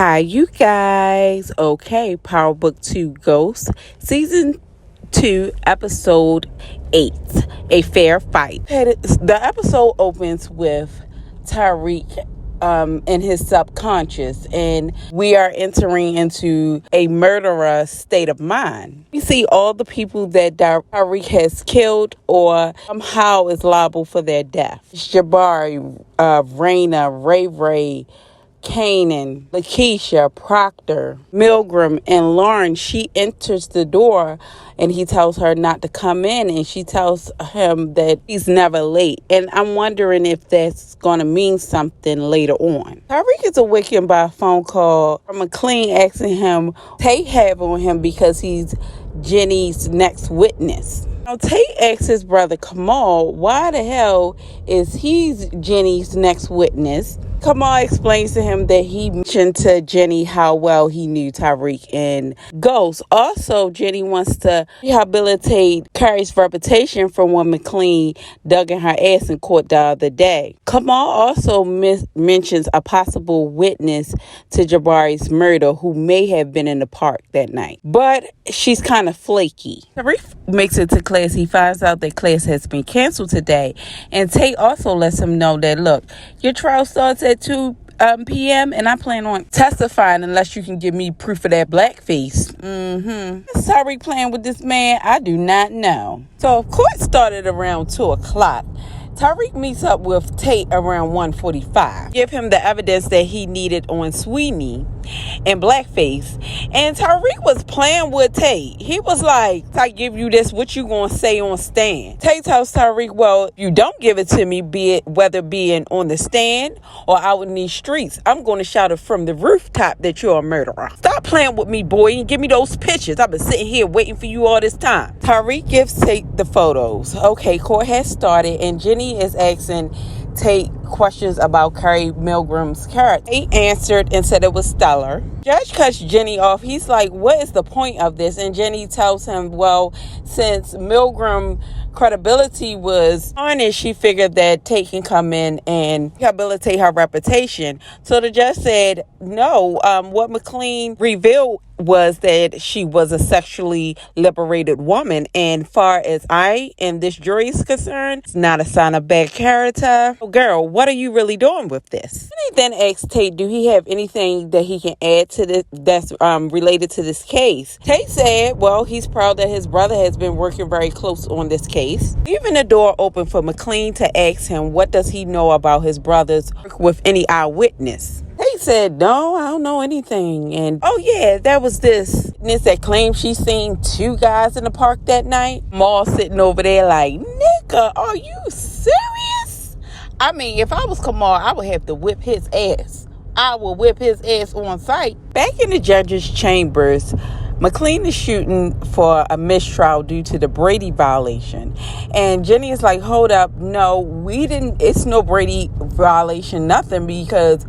Hi, you guys. Okay, Power Book 2 Ghost, Season 2, Episode 8, A Fair Fight. The episode opens with Tariq in his subconscious, and we are entering into a murderer state of mind. We see all the people that Tariq has killed or somehow is liable for their death. Jabari, Raina, Ray Ray, Kanan, Lakeisha, Proctor, Milgram, and Lauren. She enters the door and he tells her not to come in, and she tells him that he's never late. And I'm wondering if that's going to mean something later on. Tariq is awakened by a phone call from McLean asking him Tate have on him because he's Jenny's next witness. Now, Tate asks his brother Kamal why the hell is he's Jenny's next witness. Kamal explains to him that he mentioned to Jenny how well he knew Tariq and Ghost. Also, Jenny wants to rehabilitate Carrie's reputation from when McLean dug in her ass in court the other day. Kamal also mentions a possible witness to Jabari's murder who may have been in the park that night. But she's kind of flaky. Tariq makes it to class. He finds out that class has been canceled today. And Tate also lets him know that, look, your trial starts at 2 p.m. and I plan on testifying unless you can give me proof of that blackface. Is Tariq playing with this man? I do not know. So court started around 2 o'clock. Tariq meets up with Tate around 1:45. Give him the evidence that he needed on Sweeney and blackface. And Tariq was playing with Tate. He was like, I give you this, what you gonna say on stand? Tate tells Tariq, well, if you don't give it to me, be it whether being on the stand or out in these streets, I'm gonna shout it from the rooftop that you're a murderer. Stop playing with me, boy, and give me those pictures. I've been sitting here waiting for you all this time. Tariq gives Tate the photos. Okay, court has started, and Jenny is asking Tate questions about Carrie Milgram's character. Tate answered and said it was stellar. Judge cuts Jenny off. He's like, what is the point of this? And Jenny tells him, well, since Milgram credibility was tarnished, she figured that Tate can come in and rehabilitate her reputation. So the judge said, no, what McLean revealed was that she was a sexually liberated woman, and far as I and this jury is concerned, it's not a sign of bad character. Oh, girl, what are you really doing with this? And he then asked Tate, do he have anything that he can add to this that's related to this case? Tate said, well, he's proud that his brother has been working very close on this case. Leaving the door open for McLean to ask him what does he know about his brother's work with any eyewitness. Tate said, no, I don't know anything. And, oh, yeah, that was this that claimed she seen 2 guys in the park that night. Maul sitting over there like, nigga, are you serious? I mean, if I was Kamal, I would have to whip his ass. I will whip his ass on sight. Back in the judge's chambers, McLean is shooting for a mistrial due to the Brady violation. And Jenny is like, hold up, no, it's no Brady violation, nothing, because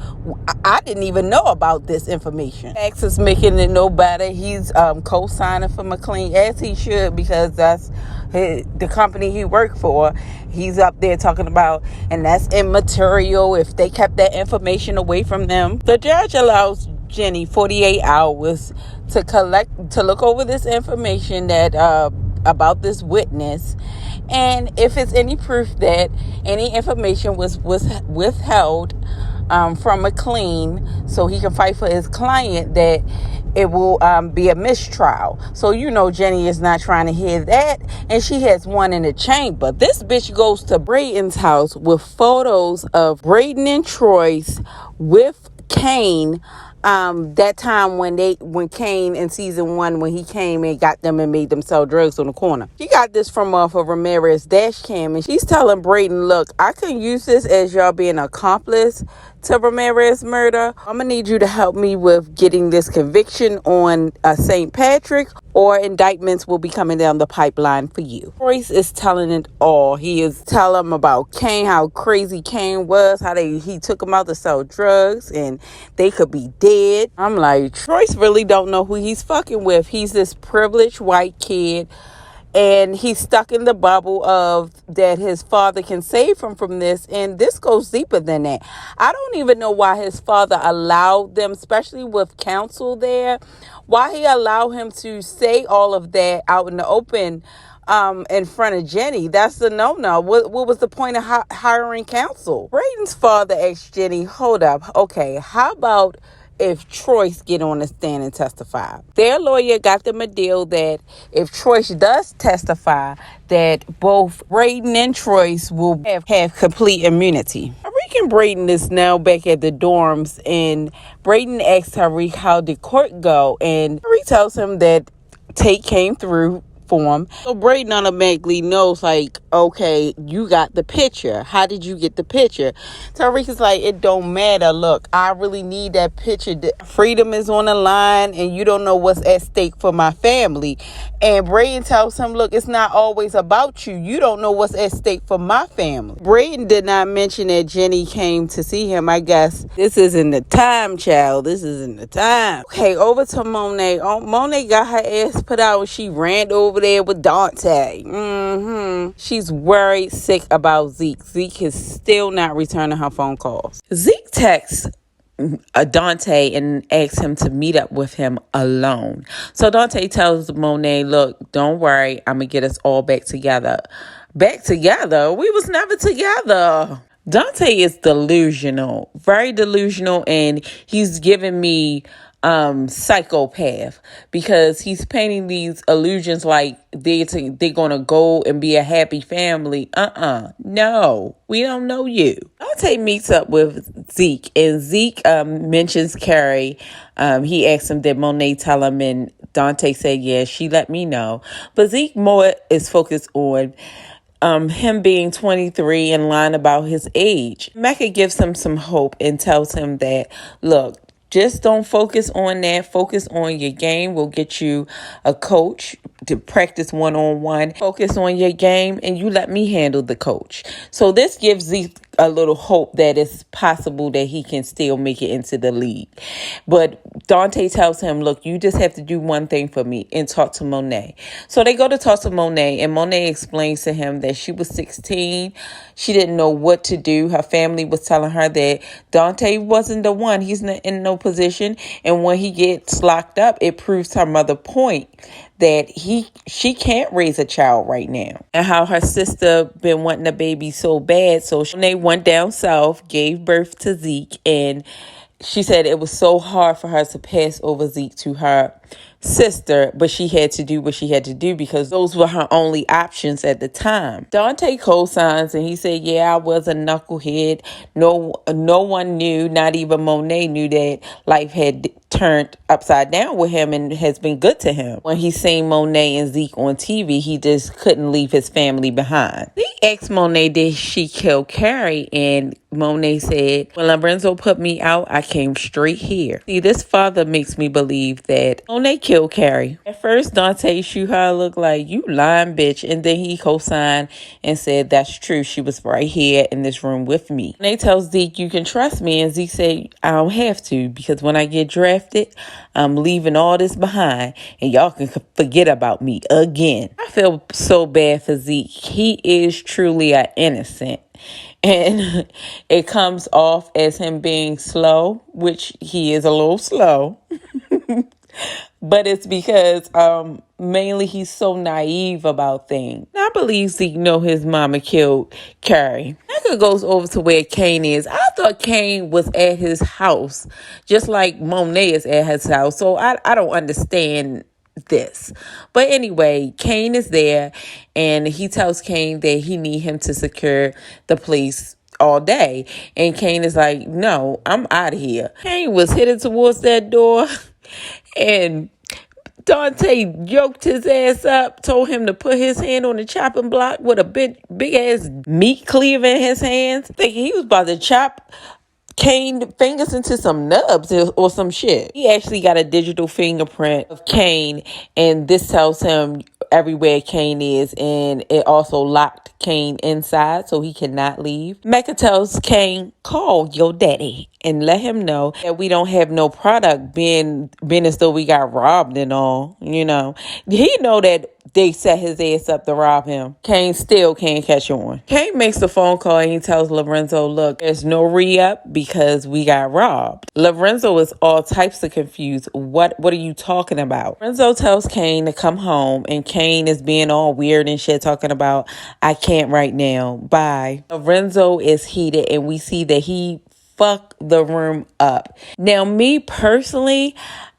I didn't even know about this information. Max is making it no better. He's co-signing for McLean, as he should, because that's the company he worked for. He's up there talking about, and that's immaterial if they kept that information away from them. The judge allows Jenny 48 hours to look over this information that about this witness, and if it's any proof that any information was withheld from McLean so he can fight for his client, that it will be a mistrial. So Jenny is not trying to hear that, and she has one in the chamber. This bitch goes to Braden's house with photos of Braden and Troy's with Kane. That time when Kane in season 1, when he came and got them and made them sell drugs on the corner. She got this from off of Ramirez dash cam, and she's telling Braden, look, I can use this as y'all being an accomplice to Ramirez murder. I'm gonna need you to help me with getting this conviction on St. Patrick, or indictments will be coming down the pipeline for you. Royce is telling it all. He is telling him about Kane, how crazy Kane was, how he took him out to sell drugs and they could be dead. I'm like, Royce really don't know who he's fucking with. He's this privileged white kid and he's stuck in the bubble of that his father can save him from this, and this goes deeper than that. I don't even know why his father allowed them, especially with counsel there, why he allowed him to say all of that out in the open, in front of Jenny. That's the no-no. What was the point of hiring counsel? Brayden's father asked Jenny, hold up, okay, how about if Troyce get on the stand and testify? Their lawyer got them a deal that if Troyce does testify, that both Brayden and Troyce will have complete immunity. Tariq and Brayden is now back at the dorms, and Brayden asks Tariq how did court go, and Tariq tells him that Tate came through for him. So Brayden automatically knows, like, okay, you got the picture. How did you get the picture? Tariq is like, it don't matter. Look, I really need that picture. Freedom is on the line, and you don't know what's at stake for my family. And Brayden tells him, look, it's not always about you. You don't know what's at stake for my family. Brayden did not mention that Jenny came to see him. I guess this isn't the time, child. This isn't the time. Okay, over to Monet. Oh, Monet got her ass put out. She ran over there with Dante. She's worried sick about Zeke. Zeke is still not returning her phone calls. Zeke texts Dante and asks him to meet up with him alone. So Dante tells Monet, look, don't worry, I'm gonna get us all back together. Back together? We was never together. Dante is delusional, very delusional, and he's giving me psychopath, because he's painting these illusions like they're gonna go and be a happy family. No, we don't know you. Dante meets up with Zeke, and Zeke mentions Carrie. He asks him, did Monet tell him? And Dante said, yeah, she let me know. But Zeke more is focused on him being 23 and lying about his age. Mecca gives him some hope and tells him that, look, just don't focus on that. Focus on your game. We'll get you a coach to practice one-on-one. Focus on your game, and you let me handle the coach. So this gives Zeke a little hope that it's possible that he can still make it into the league. But Dante tells him, look, you just have to do one thing for me and talk to Monet. So they go to talk to Monet, and Monet explains to him that she was 16. She didn't know what to do. Her family was telling her that Dante wasn't the one. He's not in no position. And when he gets locked up, it proves her mother point that she can't raise a child right now, and how her sister been wanting a baby so bad. So they went down south, gave birth to Zeke, and she said it was so hard for her to pass over Zeke to her sister, but she had to do what she had to do because those were her only options at the time. Dante co-signs, and he said, yeah, I was a knucklehead. No one knew, not even Monet knew, that life had turned upside down with him and has been good to him. When he seen Monet and Zeke on TV, he just couldn't leave his family behind. He asked Monet, did she kill Carrie? And Monet said, when Lorenzo put me out, I came straight here. See, this father makes me believe that Monet killed Carrie. At first, Dante shoot her look like, you lying bitch. And then he co-signed and said, that's true. She was right here in this room with me. Monet tells Zeke, you can trust me. And Zeke said, I don't have to, because when I get drafted, I'm leaving all this behind and y'all can forget about me again. I feel so bad for Zeke. He is truly an innocent. And it comes off as him being slow, which he is a little slow. But it's because mainly he's so naive about things. I believe Zeke know his mama killed Carrie. Mecca goes over to where Kane is. I thought Kane was at his house, just like Monet is at his house. So I don't understand this. But anyway, Kane is there, and he tells Kane that he need him to secure the place all day. And Kane is like, no, I'm out of here. Kane was headed towards that door, and Dante yoked his ass up, told him to put his hand on the chopping block with a big ass meat cleaver in his hands, thinking he was about to chop Kane fingers into some nubs or some shit. He actually got a digital fingerprint of Kane, and this tells him everywhere Kane is, and it also locked Kane inside so he cannot leave. Mecca tells Kane, call your daddy and let him know that we don't have no product, being as though we got robbed and all, you know. He know that they set his ass up to rob him. Kane still can't catch on. Kane makes the phone call and he tells Lorenzo, look, there's no re-up because we got robbed. Lorenzo is all types of confused. What are you talking about? Lorenzo tells Kane to come home, and Kane is being all weird and shit, talking about, I can't right now. Bye. Lorenzo is heated, and we see that he fucked the room up. Now, me personally,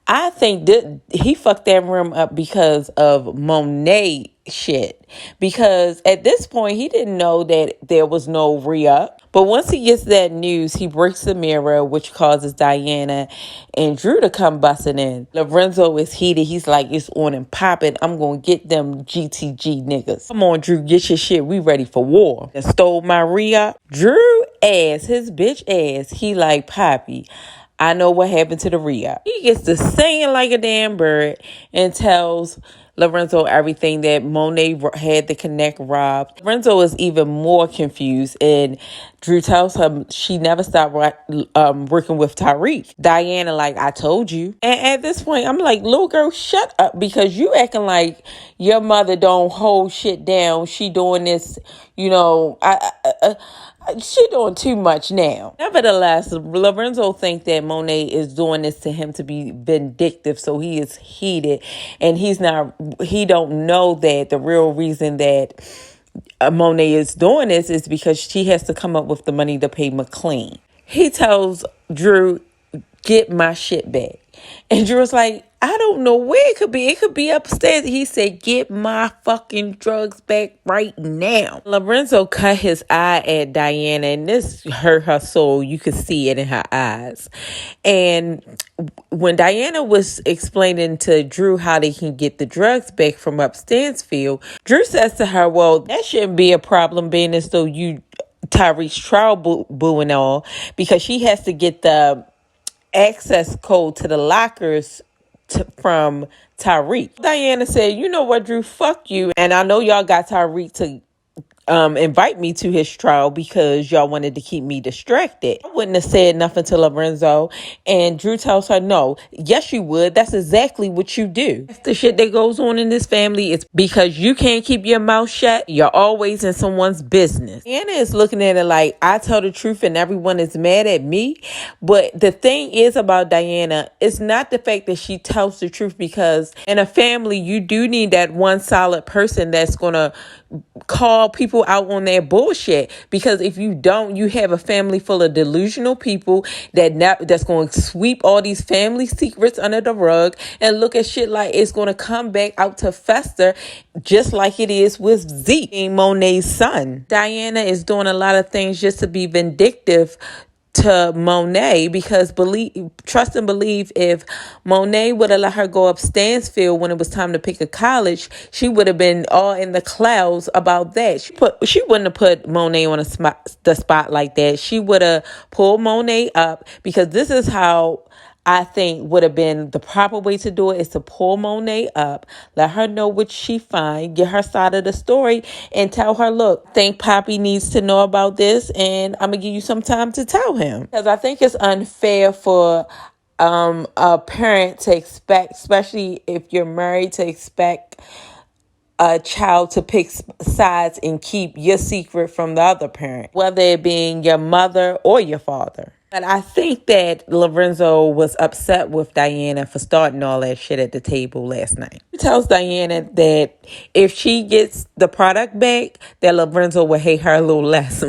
I think that he fucked that room up because of Monet shit. Because at this point, he didn't know that there was no re-up. But once he gets that news, he breaks the mirror, which causes Diana and Drew to come busting in. Lorenzo is heated. He's like, it's on and popping. I'm going to get them GTG niggas. Come on, Drew, get your shit. We ready for war. And stole my re-up. Drew ass, his bitch ass. He like, Poppy, I know what happened to the re-up. He gets to singing like a damn bird and tells Lorenzo everything that Monet had to connect robbed. Lorenzo is even more confused, and Drew tells him she never stopped working with Tariq. Diana like, I told you. And at this point, I'm like, little girl, shut up, because you acting like your mother don't hold shit down. She doing this, you know, she doing too much now. Nevertheless, Lorenzo thinks that Monet is doing this to him to be vindictive, so he is heated, and he don't know that the real reason that Monet is doing this is because she has to come up with the money to pay McLean. He tells Drew, get my shit back. And Drew's like, I don't know where it could be. It could be upstairs. He said, get my fucking drugs back right now. Lorenzo cut his eye at Diana, and this hurt her soul. You could see it in her eyes. And when Diana was explaining to Drew how they can get the drugs back from up Stansfield, Drew says to her, well, that shouldn't be a problem, being as though you Tyreek's trial boo and all, because she has to get the access code to the lockers from Tariq. Diana said, you know what, Drew, fuck you. And I know y'all got Tariq to invite me to his trial because y'all wanted to keep me distracted. I wouldn't have said nothing to Lorenzo. And Drew tells her, no, yes, you would. That's exactly what you do. That's the shit that goes on in this family. It's because you can't keep your mouth shut. You're always in someone's business. Anna is looking at it like, I tell the truth and everyone is mad at me. But the thing is about Diana, it's not the fact that she tells the truth, because in a family, you do need that one solid person that's going to call people out on their bullshit. Because if you don't, you have a family full of delusional people that's going to sweep all these family secrets under the rug and look at shit like it's going to come back out to fester, just like it is with Zeke, Monet's son. Diana is doing a lot of things just to be vindictive to Monet, because trust and believe, if Monet would have let her go up Stansfield when it was time to pick a college, she would have been all in the clouds about that. She wouldn't have put Monet on the spot like that. She would have pulled Monet up, because this is how I think would have been the proper way to do it, is to pull Monet up, let her know what she find, get her side of the story, and tell her, look, think Poppy needs to know about this, and I'm going to give you some time to tell him. Because I think it's unfair for a parent to expect, especially if you're married, to expect a child to pick sides and keep your secret from the other parent, whether it being your mother or your father. But I think that Lorenzo was upset with Diana for starting all that shit at the table last night. He tells Diana that if she gets the product back, that Lorenzo will hate her a little less.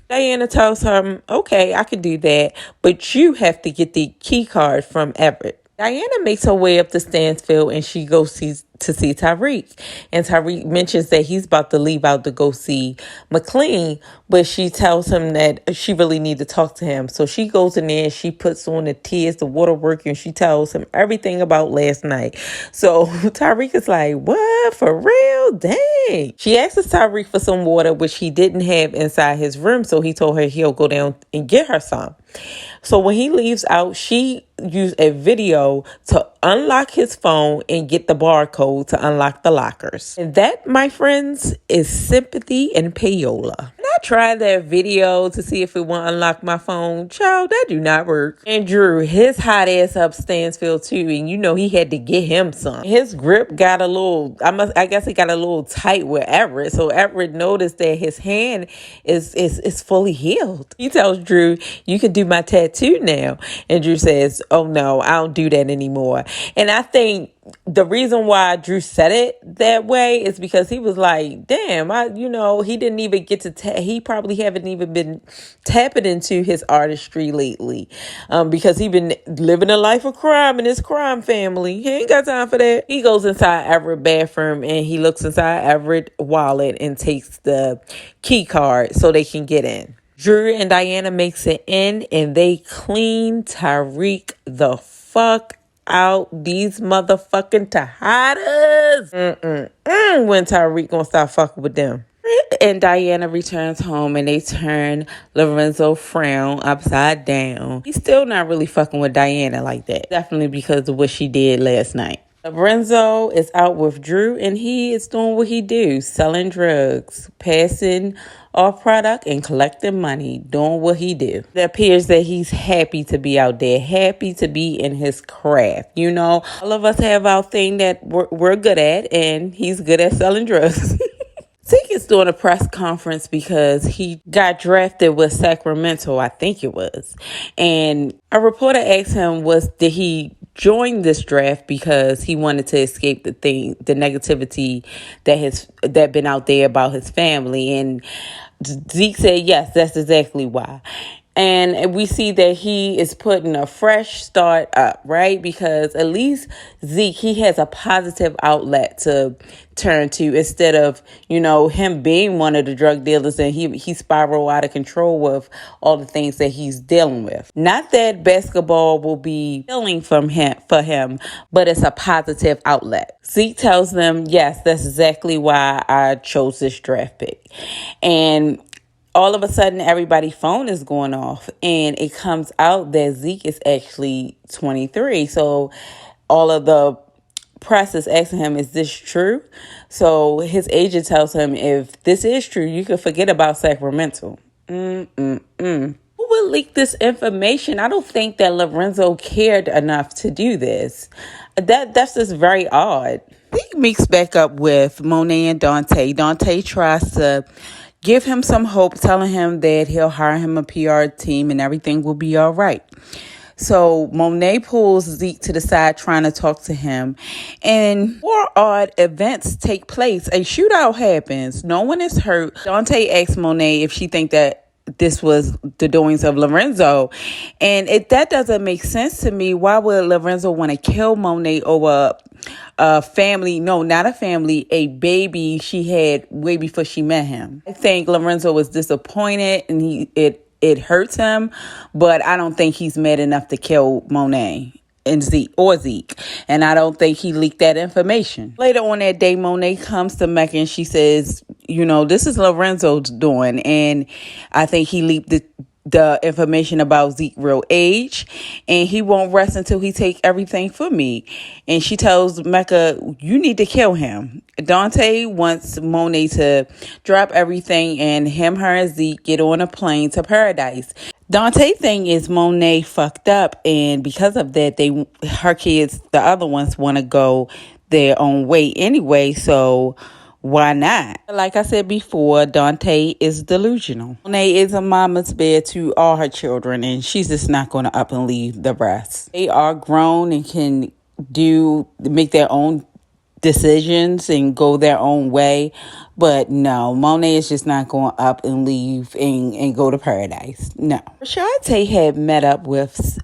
Diana tells her, okay, I could do that, but you have to get the key card from Everett. Diana makes her way up to Stansfield, and she goes to see Tariq. And Tariq mentions that he's about to leave out to go see McLean, but she tells him that she really needs to talk to him. So she goes in there and she puts on the tears, the waterwork, and she tells him everything about last night. So Tariq is like, what? For real? Dang. She asks Tariq for some water, which he didn't have inside his room. So he told her he'll go down and get her some. So when he leaves out, she used a video to unlock his phone and get the barcode to unlock the lockers. And that, my friends, is sympathy and payola. And I tried that video to see if it would unlock my phone. Child, that do not work. And Drew, his hot ass up Stansfield too, and you know he had to get him some. His grip got a little, I guess it got a little tight with Everett. So Everett noticed that his hand is fully healed. He tells Drew, you can do my tattoo now. And Drew says, oh no, I don't do that anymore. And I think the reason why Drew said it that way is because he was like, damn, he didn't even get to, he probably haven't even been tapping into his artistry lately, because he been living a life of crime in his crime family. He ain't got time for that. He goes inside Everett's bathroom and he looks inside Everett's wallet and takes the key card so they can get in. Drew and Diana makes it in and they clean Tariq the fuck out. These motherfucking Tejadas. When Tariq gonna stop fucking with them? And Diana returns home and they turn Lorenzo Frown upside down. He's still not really fucking with Diana like that. Definitely because of what she did last night. Lorenzo is out with Drew and he is doing what he do, selling drugs, passing off product and collecting money, doing what he do. It appears that he's happy to be out there, happy to be in his craft. You know, all of us have our thing that we're good at, and he's good at selling drugs. Zeke is doing a press conference because he got drafted with Sacramento, I think it was. And a reporter asked him, did he join this draft because he wanted to escape the negativity that been out there about his family? And Zeke said, yes, that's exactly why. And we see that he is putting a fresh start up, right? Because at least Zeke, he has a positive outlet to turn to instead of, him being one of the drug dealers and he spiraled out of control with all the things that he's dealing with. Not that basketball will be healing for him, but it's a positive outlet. Zeke tells them, yes, that's exactly why I chose this draft pick. And all of a sudden, everybody's phone is going off, and it comes out that Zeke is actually 23. So all of the press is asking him, is this true? So his agent tells him, if this is true, you can forget about Sacramento. Who would leak this information? I don't think that Lorenzo cared enough to do this. That's just very odd. He meets back up with Monet and Dante. Dante tries to give him some hope, telling him that he'll hire him a PR team and everything will be all right. So Monet pulls Zeke to the side trying to talk to him. And more odd events take place. A shootout happens. No one is hurt. Dante asks Monet if she thinks that this was the doings of Lorenzo. And that doesn't make sense to me. Why would Lorenzo want to kill Monet over a family? No, not a family, a baby she had way before she met him. I think Lorenzo was disappointed and it hurts him, but I don't think he's mad enough to kill Monet and Zeke. And I don't think he leaked that information. Later on that day, Monet comes to Mecca and she says, this is Lorenzo's doing. And I think he leaked the information about Zeke's real age, and he won't rest until he take everything from me. And she tells Mecca, you need to kill him. Dante wants Monet to drop everything and him, her, and Zeke get on a plane to paradise. Dante thing is Monet fucked up, and because of that, her kids, the other ones, want to go their own way anyway, so why not? Like I said before, Dante is delusional. Monet is a mama's bear to all her children, and she's just not going to up and leave the rest. They are grown and can make their own decisions and go their own way. But no, Monet is just not going up and leave and go to paradise. No. Rashad Tate had met up with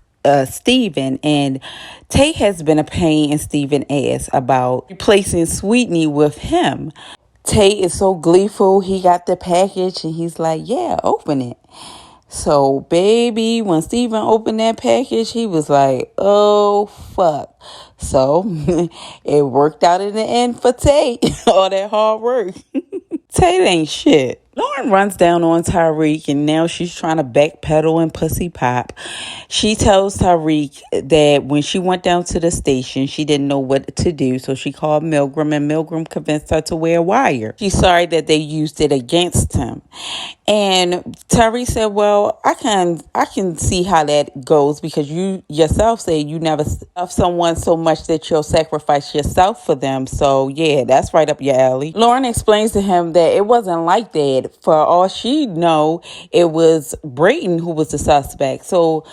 Steven, and Tate has been a pain in Steven's ass about replacing Sweetney with him. Tate is so gleeful. He got the package and he's like, yeah, open it. So, baby, when Steven opened that package, he was like, oh, fuck. So, it worked out in the end for Tate. All that hard work. Tate ain't shit. Lauren runs down on Tyreek, and now she's trying to backpedal and pussy pop. She tells Tyreek that when she went down to the station, she didn't know what to do, so she called Milgram, and Milgram convinced her to wear a wire. She's sorry that they used it against him. And Tyreek said, well, I can see how that goes, because you yourself said you never love someone so much that you'll sacrifice yourself for them. So yeah, that's right up your alley. Lauren explains to him that it wasn't like that. For all she know, it was Brayton who was the suspect. So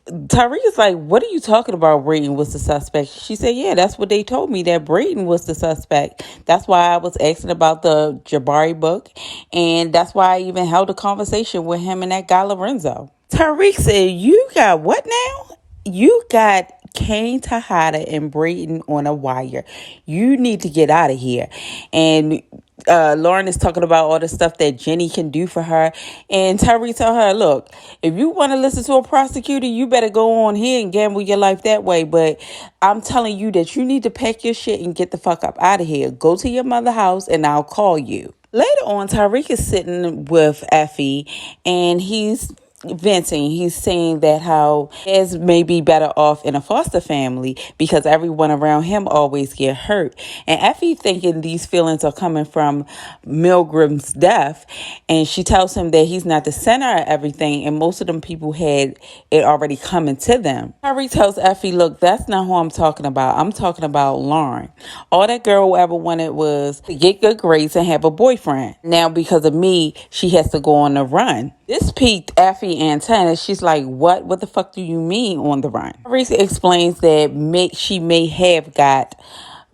Tyreek is like, what are you talking about? Brayton was the suspect. She said, yeah, that's what they told me, that Brayton was the suspect. That's why I was asking about the Jabari book. And that's why I even held a conversation with him and that guy Lorenzo. Tyreek said, you got what now? You got Kane, Tejada, and Brayton on a wire. You need to get out of here. And Lauren is talking about all the stuff that Jenny can do for her. And Tyreek tell her, look, if you want to listen to a prosecutor, you better go on here and gamble your life that way. But I'm telling you that you need to pack your shit and get the fuck up out of here. Go to your mother's house and I'll call you. Later on, Tyreek is sitting with Effie and he's venting. He's saying that how Jazz may be better off in a foster family because everyone around him always get hurt. And Effie thinking these feelings are coming from Milgram's death, and she tells him that he's not the center of everything, and most of them people had it already coming to them. Harry tells Effie, look, that's not who I'm talking about. I'm talking about Lauren. All that girl ever wanted was to get good grades and have a boyfriend. Now because of me, she has to go on the run. This piqued Effie antenna. She's like, what the fuck do you mean on the run? Teresa explains that she may have got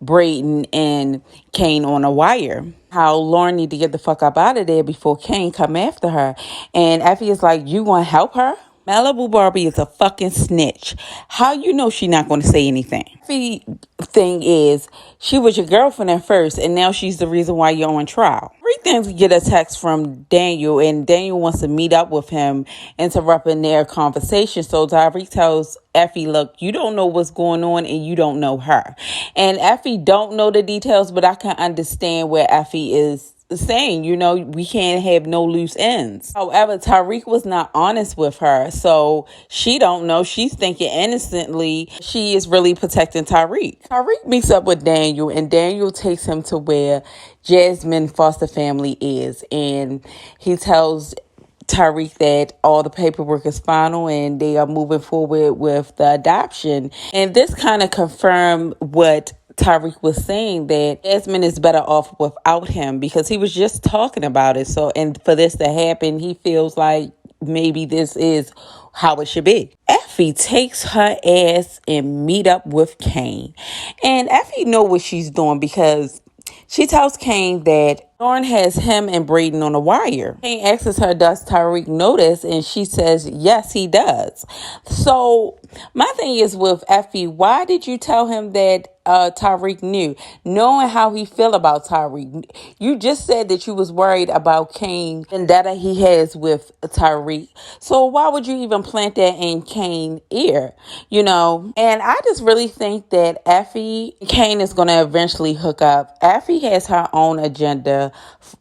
Brayton and Kane on a wire. How Lauren need to get the fuck up out of there before Kane come after her. And Effie is like, you gonna help her? Malibu Barbie is a fucking snitch. How you know she not going to say anything? The thing is, she was your girlfriend at first, and now she's the reason why you're on trial. Everything get a text from Daniel, and Daniel wants to meet up with him, interrupting their conversation. So Tyreek tells Effie, look, you don't know what's going on, and you don't know her. And Effie don't know the details, but I can understand where Effie is saying, we can't have no loose ends. However, Tyreek was not honest with her, so she don't know. She's thinking innocently she is really protecting Tyreek. Tyreek meets up with Daniel, and Daniel takes him to where Jasmine foster family is, and he tells Tyreek that all the paperwork is final and they are moving forward with the adoption. And this kind of confirmed what Tyreek was saying, that Jasmine is better off without him, because he was just talking about it. So, and for this to happen, he feels like maybe this is how it should be. Effie takes her ass and meet up with Kane. And Effie know what she's doing, because she tells Kane that Lauren has him and Brayton on a wire. Kane asks her, does Tyreek notice? And she says, yes, he does. So my thing is with Effie, why did you tell him that Tyreek knew, knowing how he feel about Tyreek? You just said that you was worried about Kane and that he has with Tyreek. So why would you even plant that in Kane's ear? And I just really think that Effie and Kane is going to eventually hook up. Effie has her own agenda,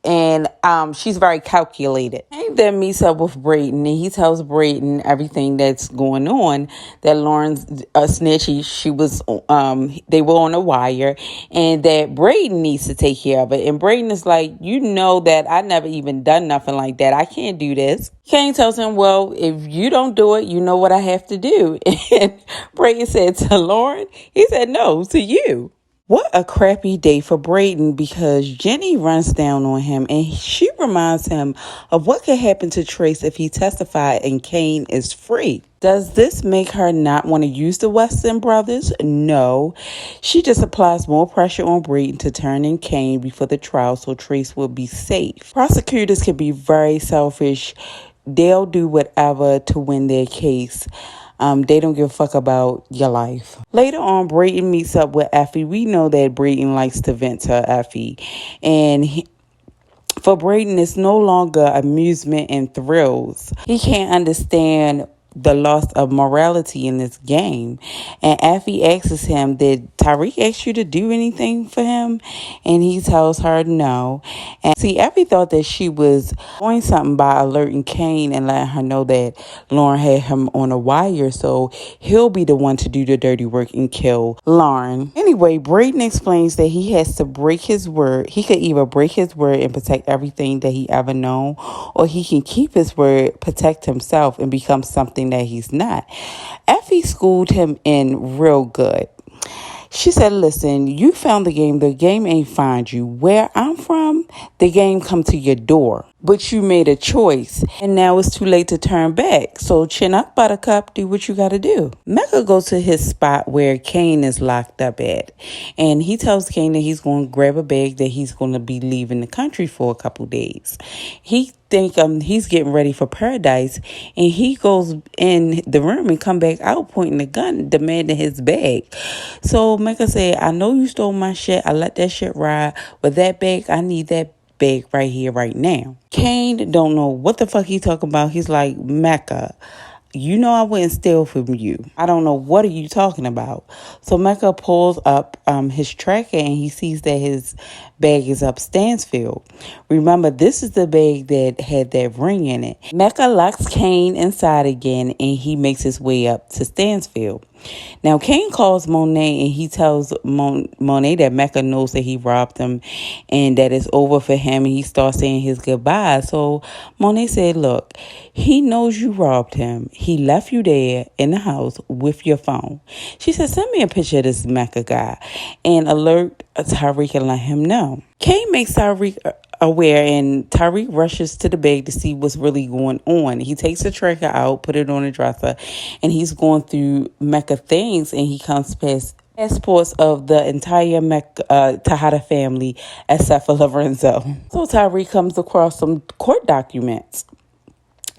and she's very calculated. Kane then meets up with Brayton, and he tells Brayton everything that's going on, that Lauren's a snitch. She was they were on a wire, and that Brayton needs to take care of it. And Brayton is like, that I never even done nothing like that. I can't do this. Kane tells him, well, if you don't do it, you know what I have to do. And Brayton said to Lauren, he said, no, to you. What a crappy day for Brayton, because Jenny runs down on him and she reminds him of what could happen to Trace if he testified and Kane is free. Does this make her not want to use the Weston brothers? No. She just applies more pressure on Brayton to turn in Kane before the trial so Trace will be safe. Prosecutors can be very selfish. They'll do whatever to win their case. They don't give a fuck about your life. Later on, Brayton meets up with Effie. We know that Brayton likes to vent to Effie. And for Brayton, it's no longer amusement and thrills. He can't understand the loss of morality in this game. And Effie asks him, did Tariq ask you to do anything for him? And he tells her no. And see, Effie thought that she was doing something by alerting Kane and letting her know that Lauren had him on a wire, so he'll be the one to do the dirty work and kill Lauren. Anyway, Brayden explains that he has to break his word. He could either break his word and protect everything that he ever known, or he can keep his word, protect himself, and become something that he's not. Effie schooled him in real good. She said, listen, you found the game. The game ain't find you. Where I'm from, the game come to your door. But you made a choice, and now it's too late to turn back. So chin up, buttercup, do what you got to do. Mecca goes to his spot where Kane is locked up at. And he tells Kane that he's going to grab a bag, that he's going to be leaving the country for a couple days. He think he's getting ready for paradise, and he goes in the room and come back out pointing the gun, demanding his bag. So Mecca said, I know you stole my shit. I let that shit ride. But that bag, I need that bag right here, right now. Kane don't know what the fuck he talking about. He's like, Mecca, you know I wouldn't steal from you. I don't know what are you talking about. So Mecca pulls up his tracker and he sees that his bag is up Stansfield. Remember, this is the bag that had that ring in it. Mecca locks Kane inside again and he makes his way up to Stansfield. Now, Kane calls Monet and he tells Monet that Mecca knows that he robbed him and that it's over for him, and he starts saying his goodbye. So Monet said, look, he knows you robbed him. He left you there in the house with your phone. She said, send me a picture of this Mecca guy and alert Tariq and let him know. Kane makes Tariq aware, and Tariq rushes to the bag to see what's really going on. He takes the tracker out, put it on a dresser, and he's going through Mecca things, and he comes past passports of the entire Tejada family except for Lorenzo. So Tariq comes across some court documents.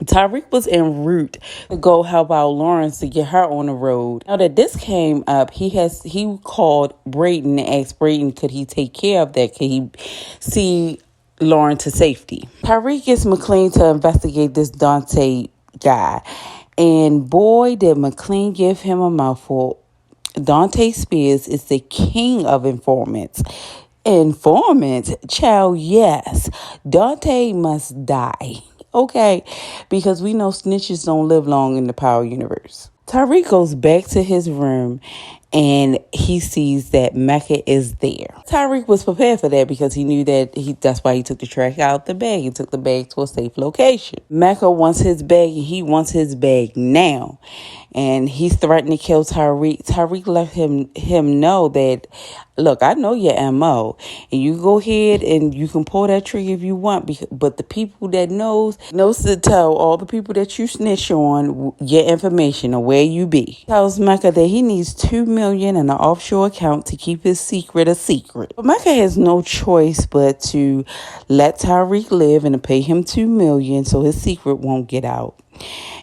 Tariq was en route to go help out Lawrence to get her on the road. Now that this came up, he called Brayden and asked Brayden, could he take care of that? Could he see Lauren to safety? Tariq gets McLean to investigate this Dante guy. And boy, did McLean give him a mouthful. Dante Spears is the king of informants. Informant? Child, yes. Dante must die. Okay? Because we know snitches don't live long in the Power universe. Tariq goes back to his room and he sees that Mecca is there. Tariq was prepared for that because he knew that that's why he took the track out the bag. He took the bag to a safe location. Mecca wants his bag and he wants his bag now. And he's threatening to kill Tariq. Tariq let him know that, look, I know your MO. And you go ahead and you can pull that trigger if you want. But the people that knows to tell all the people that you snitch on your information or where you be. Tells Mecca that he needs $2 million in an offshore account to keep his secret a secret. But Mecca has no choice but to let Tariq live and to pay him $2 million so his secret won't get out.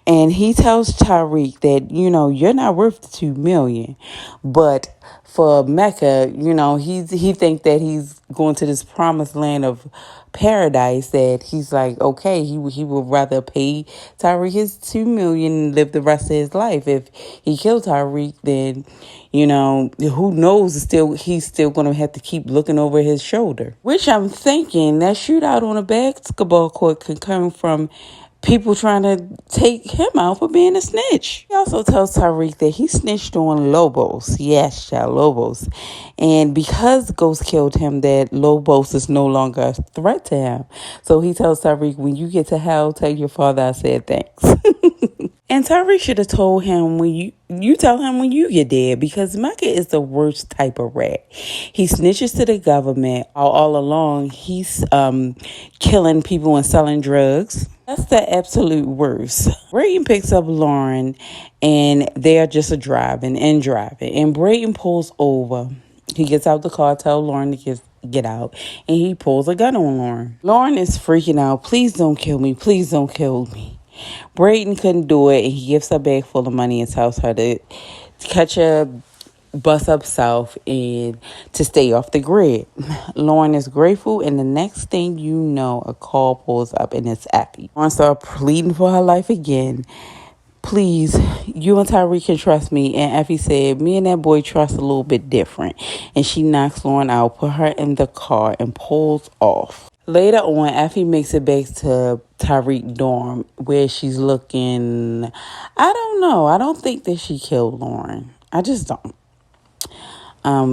And he tells Tariq that, you're not worth the $2 million. But for Mecca, he think that he's going to this promised land of paradise, that he's like, okay, he would rather pay Tariq his $2 million and live the rest of his life. If he killed Tariq, then, who knows, he's still going to have to keep looking over his shoulder. Which I'm thinking that shootout on a basketball court could come from people trying to take him out for being a snitch. He also tells Tariq that he snitched on Lobos. Yes, child, Lobos. And because Ghost killed him, that Lobos is no longer a threat to him. So he tells Tariq, when you get to hell, tell your father I said thanks. And Tariq should have told him when you tell him when you get dead, because Mecca is the worst type of rat. He snitches to the government. All along, he's killing people and selling drugs. That's the absolute worst. Brayden picks up Lauren, and they're just driving. And Brayden pulls over. He gets out the car, tells Lauren to get out, and he pulls a gun on Lauren. Lauren is freaking out. Please don't kill me. Please don't kill me. Brayden couldn't do it, and he gives her a bag full of money and tells her to catch a bus up south and to stay off the grid. Lauren is grateful, and the next thing you know, a call pulls up and it's Effie. Lauren starts pleading for her life again. please, you and Tyreek can trust me. And Effie said, me and that boy trust a little bit different. And she knocks Lauren out, put her in the car, and pulls off. Later on, Effie makes it back to Tyreek dorm where she's looking. I don't know. I don't think that she killed Lauren. I just don't.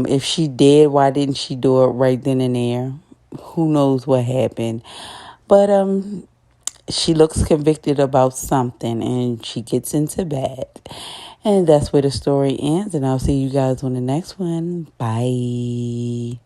If she did, why didn't she do it right then and there? Who knows what happened? But she looks convicted about something and she gets into bed. And that's where the story ends. And I'll see you guys on the next one. Bye.